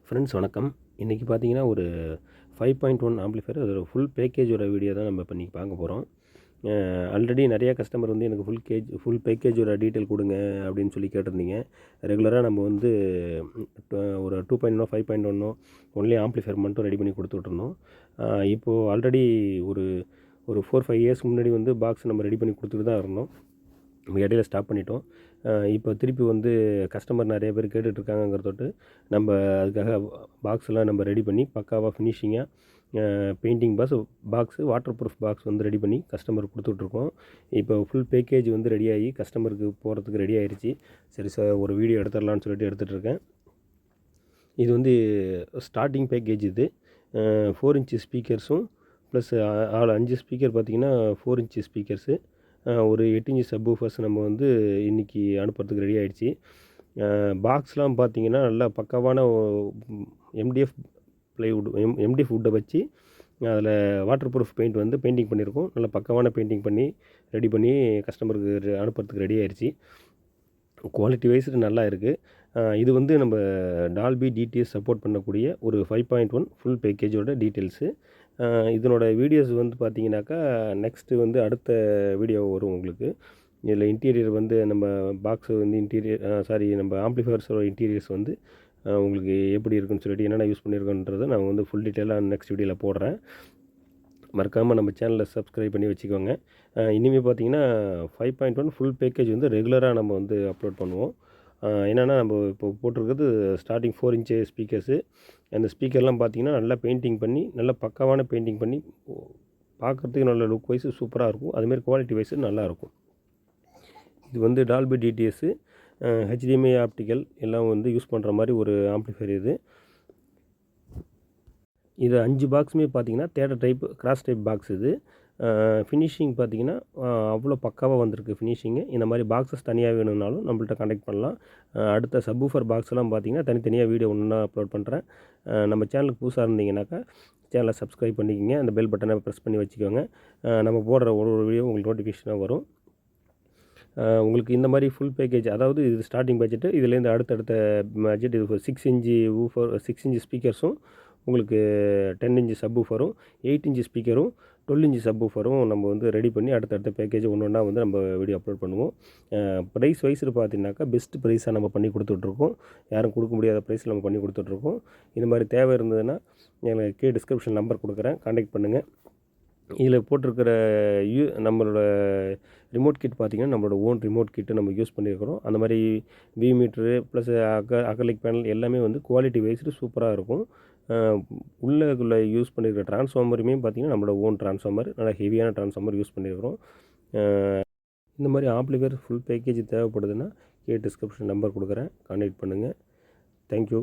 Friends வணக்கம். இன்றைக்கி பார்த்தீங்கன்னா ஒரு 5.1 ஆம்ப்ளிஃபையர் அதோட ஃபுல் பேக்கேஜோட வீடியோ தான் நம்ம இப்போ இன்றைக்கி பார்க்க போகிறோம். ஆல்ரெடி நிறையா கஸ்டமர் வந்து எனக்கு ஃபுல் பேக்கேஜோட டீட்டெயில் கொடுங்க அப்படின்னு சொல்லி கேட்டிருந்தீங்க. ரெகுலராக நம்ம வந்து ஒரு 2.1 5.1 ஒன்லி ஆம்ப்ளிஃபையர் மட்டும் ரெடி பண்ணி கொடுத்துட்ருந்தோம். இப்போது ஆல்ரெடி ஒரு ஒரு 4-5 இயர்ஸ்க்கு முன்னாடி வந்து பாக்ஸ் நம்ம ரெடி பண்ணி கொடுத்துட்டு தான் இருந்தோம். இடையில ஸ்டாப் பண்ணிட்டோம். இப்போ திருப்பி வந்து கஸ்டமர் நிறைய பேர் கேட்டுட்ருக்காங்கங்கிறதோட்டு நம்ம அதுக்காக பாக்ஸ்லாம் நம்ம ரெடி பண்ணி பக்காவாக ஃபினிஷிங்காக painting box waterproof box வந்து ரெடி பண்ணி கஸ்டமருக்கு கொடுத்துட்ருக்கோம். இப்போ ஃபுல் பேக்கேஜ் வந்து ரெடியாகி கஸ்டமருக்கு போகிறதுக்கு ரெடி ஆயிடுச்சு. சரி சார், ஒரு வீடியோ எடுத்துடலான்னு சொல்லிட்டு எடுத்துகிட்ருக்கேன். இது வந்து ஸ்டார்டிங் பேக்கேஜ் இது. 4 இன்ச்சு ஸ்பீக்கர்ஸும் ப்ளஸ் 5 ஸ்பீக்கர் பார்த்திங்கன்னா 4 இன்ச்சு ஸ்பீக்கர்ஸு, ஒரு 8 இன்ச்சு சப்வூஃபர்ஸ் நம்ம வந்து இன்றைக்கி அனுப்புறதுக்கு ரெடி ஆகிடுச்சு. பாக்ஸ்லாம் பார்த்திங்கன்னா நல்லா பக்காவான எம்டிஎஃப் ப்ளைவுட் எம்டிஎஃப் வுட்டை வச்சு அதில் வாட்டர் ப்ரூஃப் பெயிண்ட் வந்து பெயிண்டிங் பண்ணியிருக்கோம். நல்லா பக்காவான பெயிண்டிங் பண்ணி ரெடி பண்ணி கஸ்டமருக்கு அனுப்புறதுக்கு ரெடி ஆகிடுச்சு. குவாலிட்டி வைஸ் நல்லா இருக்குது. இது வந்து நம்ம டால்பி டிடிஎஸ் சப்போர்ட் பண்ணக்கூடிய ஒரு 5.1 ஃபுல் பேக்கேஜோட டீட்டெயில்ஸு. இதனோட வீடியோஸ் வந்து பார்த்தீங்கன்னாக்கா நெக்ஸ்ட்டு வந்து அடுத்த வீடியோ வரும் உங்களுக்கு. இதில் இன்டீரியர் வந்து நம்ம பாக்ஸு வந்து நம்ம ஆம்ப்ளிஃபையர்ஸோட இன்டீரியர்ஸ் வந்து உங்களுக்கு எப்படி இருக்குன்னு சொல்லிட்டு என்னென்ன யூஸ் பண்ணியிருக்கோன்றதை நான் வந்து ஃபுல் டீட்டெயிலாக நெக்ஸ்ட் வீடியோவில் போடுறேன். மறக்காமல் நம்ம சேனலை சப்ஸ்கிரைப் பண்ணி வச்சுக்கோங்க. இனிமேல் பார்த்தீங்கன்னா 5.1 ஃபுல் பேக்கேஜ் வந்து ரெகுலராக நம்ம வந்து அப்லோட் பண்ணுவோம். என்னென்னா நம்ம இப்போ போட்டிருக்கிறது ஸ்டார்டிங் 4 இன்ச்சு ஸ்பீக்கர்ஸு. அந்த ஸ்பீக்கர்லாம் பார்த்திங்கன்னா நல்லா பெயிண்டிங் பண்ணி நல்லா பக்காவான பெயிண்டிங் பண்ணி பார்க்குறதுக்கு நல்ல லுக் வைஸு சூப்பராக இருக்கும். அதுமாரி குவாலிட்டி வைஸு நல்லாயிருக்கும். இது வந்து டால்பி டிடிஎஸ்ஸு, HDMI ஆப்டிக்கல் எல்லாம் வந்து யூஸ் பண்ணுற மாதிரி ஒரு ஆம்ப்ளிஃபையர் இது. இது 5 பாக்ஸுமே பார்த்திங்கன்னா third type cross type box இது. ஃபினிஷிங் பார்த்திங்கன்னா அவ்வளோ பக்காவாக வந்திருக்கு ஃபினிஷிங்கு. இந்த மாதிரி பாக்ஸஸ் தனியாக வேணும்னாலும் நம்மள்ட்ட கான்டாக்ட் பண்ணலாம். அடுத்த சப்வூஃபர் பாக்ஸ்லாம் பார்த்திங்கன்னா தனித்தனியாக வீடியோ ஒன்றா அப்லோட் பண்ணுறேன். நம்ம சேனலுக்கு புதுசாக இருந்தீங்கன்னாக்கா சேனலை சப்ஸ்கிரைப் பண்ணிக்கோங்க. அந்த பெல் பட்டனை ப்ரெஸ் பண்ணி வச்சுக்கோங்க. நம்ம போடுற ஒரு வீடியோ உங்களுக்கு நோட்டிஃபிகேஷனாக வரும். உங்களுக்கு இந்த மாதிரி ஃபுல் பேக்கேஜ், அதாவது இது ஸ்டார்டிங் பட்ஜெட்டு. இதுலேருந்து அடுத்தடுத்த பட்ஜெட் இது 6 இன்ச்சு ஊஃபர் 6 இன்ச்சு ஸ்பீக்கர்ஸும் உங்களுக்கு 10 இன்ச்சு சப்வூஃபரும் 8 இன்ச்சு ஸ்பீக்கரும் 12 இன்ச்சு சப்வூஃபரும் நம்ம வந்து ரெடி பண்ணி அடுத்தடுத்த பேக்கேஜ் ஒன்றா வந்து நம்ம வீடியோ அப்லோட் பண்ணுவோம். ப்ரைஸ் வைஸில் பார்த்தீங்கன்னாக்கா பெஸ்ட் ப்ரைஸாக நம்ம பண்ணி கொடுத்துட்ருக்கோம். யாரும் கொடுக்க முடியாத ப்ரைஸில் நம்ம பண்ணி கொடுத்துட்ருக்கோம். இந்த மாதிரி தேவை இருந்ததுன்னா எனக்கு டிஸ்கிரிப்ஷன் நம்பர் கொடுக்குறேன், கான்டாக்ட் பண்ணுங்கள். இதில் போட்டிருக்கிற நம்மளோட ரிமோட் கிட் பார்த்திங்கன்னா நம்மளோட ஓன் ரிமோட் கிட்டு நம்ம யூஸ் பண்ணியிருக்கிறோம். அந்த மாதிரி வி மீட்ரு ப்ளஸ் அக்ரிலிக் பேனல் எல்லாமே வந்து குவாலிட்டி வைஸில் சூப்பராக இருக்கும். உள்ளே யூஸ் பண்ணியிருக்கிற ட்ரான்ஸ்ஃபார்மருமே பார்த்திங்கன்னா நம்மளோட ஓன் ட்ரான்ஸ்ஃபார்மர், நல்லா ஹெவியான ட்ரான்ஸ்ஃபார்மர் யூஸ் பண்ணியிருக்கிறோம். இந்த மாதிரி ஆம்ப்ளிஃபையர் ஃபுல் பேக்கேஜ் தேவைப்படுதுன்னா டிஸ்கிரிப்ஷன் நம்பர் கொடுக்குறேன், கான்டாக்ட் பண்ணுங்கள். தேங்க்யூ.